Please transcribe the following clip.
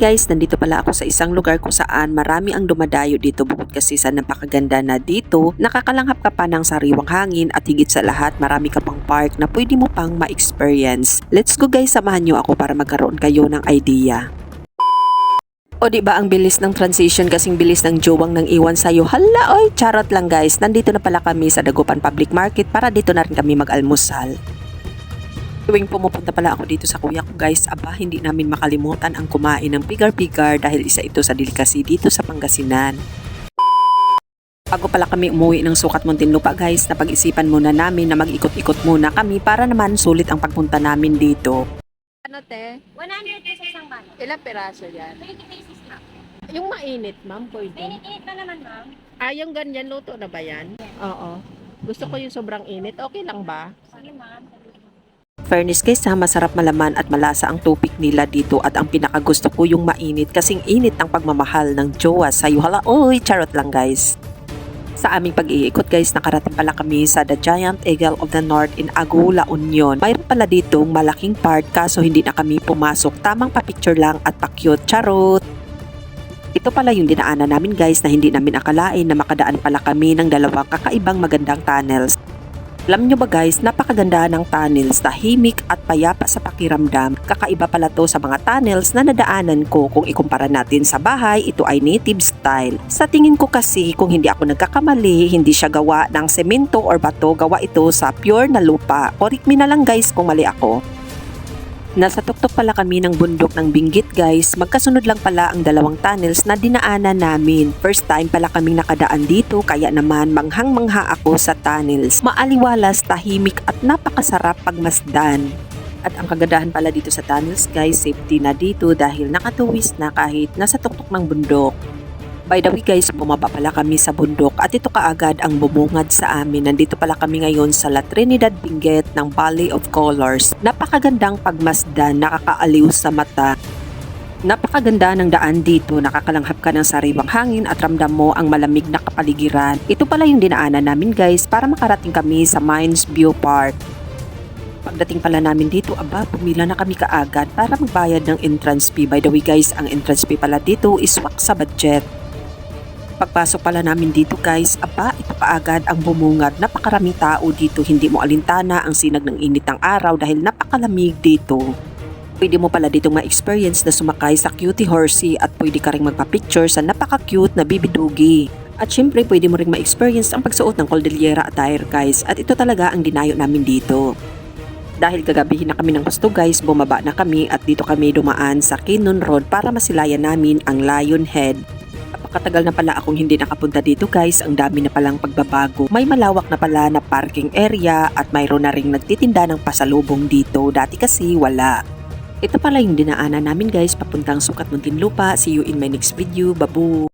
guys, nandito pala ako sa isang lugar kung saan marami ang dumadayo dito bukod kasi sa napakaganda na dito. Nakakalanghap ka pa ng sariwang hangin at higit sa lahat marami ka pang park na pwede mo pang ma-experience. Let's go guys, samahan nyo ako para magkaroon kayo ng idea. O di ba ang bilis ng transition kasing bilis ng jowang nang iwan sa'yo? Hala oy, charot lang guys. Nandito na pala kami sa Dagupan Public Market para dito na rin kami mag-almusal. Tuwing pumupunta pala ako dito sa kuya ko guys, aba hindi namin makalimutan ang kumain ng pigar-pigar dahil isa ito sa delicacy dito sa Pangasinan. Bago pala kami umuwi ng Sukat Muntinlupa guys, napag-isipan muna namin na mag-ikot-ikot muna kami para naman sulit ang pagpunta namin dito. Ano te? 100 pesos ang balot. Ilang peraso yan? 20 pesos na. Yung mainit ma'am, pwede. Init na naman, ma'am. Yung ganyan, luto na ba yan? Oo. Gusto ko yung sobrang init. Okay lang ba? Sige, ma'am. Fairness guys ha, masarap malaman at malasa ang tupik nila dito at ang pinakagusto ko yung mainit kasing init ang pagmamahal ng jowa sa'yo. Hala, oy, charot lang guys. Sa aming pag-iikot guys, nakarating pala kami sa The Giant Eagle of the North in Agua, La Union. Mayroon pala ditong malaking part kaso hindi na kami pumasok. Tamang pa-picture lang at pa-cute, charot. Ito pala yung dinaanan namin guys na hindi namin akalain na makadaan pala kami ng dalawang kakaibang magandang tunnels. Alam nyo ba guys, napakaganda ng tunnels, tahimik at payapa sa pakiramdam. Kakaiba pala to sa mga tunnels na nadaanan ko. Kung ikumpara natin sa bahay, ito ay native style. Sa tingin ko kasi, kung hindi ako nagkakamali, hindi siya gawa ng semento or bato, gawa ito sa pure na lupa. Correct me na lang guys kung mali ako. Nasa tuktok pala kami ng bundok ng Benguet guys, magkasunod lang pala ang dalawang tunnels na dinaanan namin. First time pala kaming nakadaan dito kaya naman manghang-mangha ako sa tunnels. Maaliwalas, tahimik at napakasarap pagmasdan. At ang kagandahan pala dito sa tunnels guys, safety na dito dahil nakatuwis na kahit nasa tuktok ng bundok. By the way guys, bumaba pala kami sa bundok at ito kaagad ang bumungad sa amin. Nandito pala kami ngayon sa La Trinidad Benguet ng Valley of Colors. Napakagandang pagmasdan, nakakaaliw sa mata. Napakaganda ng daan dito, nakakalanghap ka ng sariwang hangin at ramdam mo ang malamig na kapaligiran. Ito pala yung dinaanan namin guys para makarating kami sa Mines View Park. Pagdating pala namin dito, aba, pumila na kami kaagad para magbayad ng entrance fee. By the way guys, ang entrance fee pala dito is swak sa budget. Pagpasok pala namin dito guys, aba, ito kaagad ang bumungad. Napakaraming tao dito, hindi mo alintana ang sinag ng init ng araw dahil napakalamig dito. Pwede mo pala dito ma-experience na sumakay sa cutie horsey at pwede ka rin magpa-picture sa napaka-cute na bibidugi. At syempre pwede mo rin ma-experience ang pagsuot ng Cordillera attire guys at ito talaga ang dinayo namin dito. Dahil gagabihin na kami ng gusto guys, bumaba na kami at dito kami dumaan sa Kinon Road para masilayan namin ang Lion Head. Katagal na pala akong hindi nakapunta dito guys, ang dami na palang pagbabago. May malawak na pala na parking area at mayroon na ring nagtitinda ng pasalubong dito. Dati kasi wala. Ito pala yung dinaanan namin guys, papuntang Sukat Muntinlupa. See you in my next video. Babu!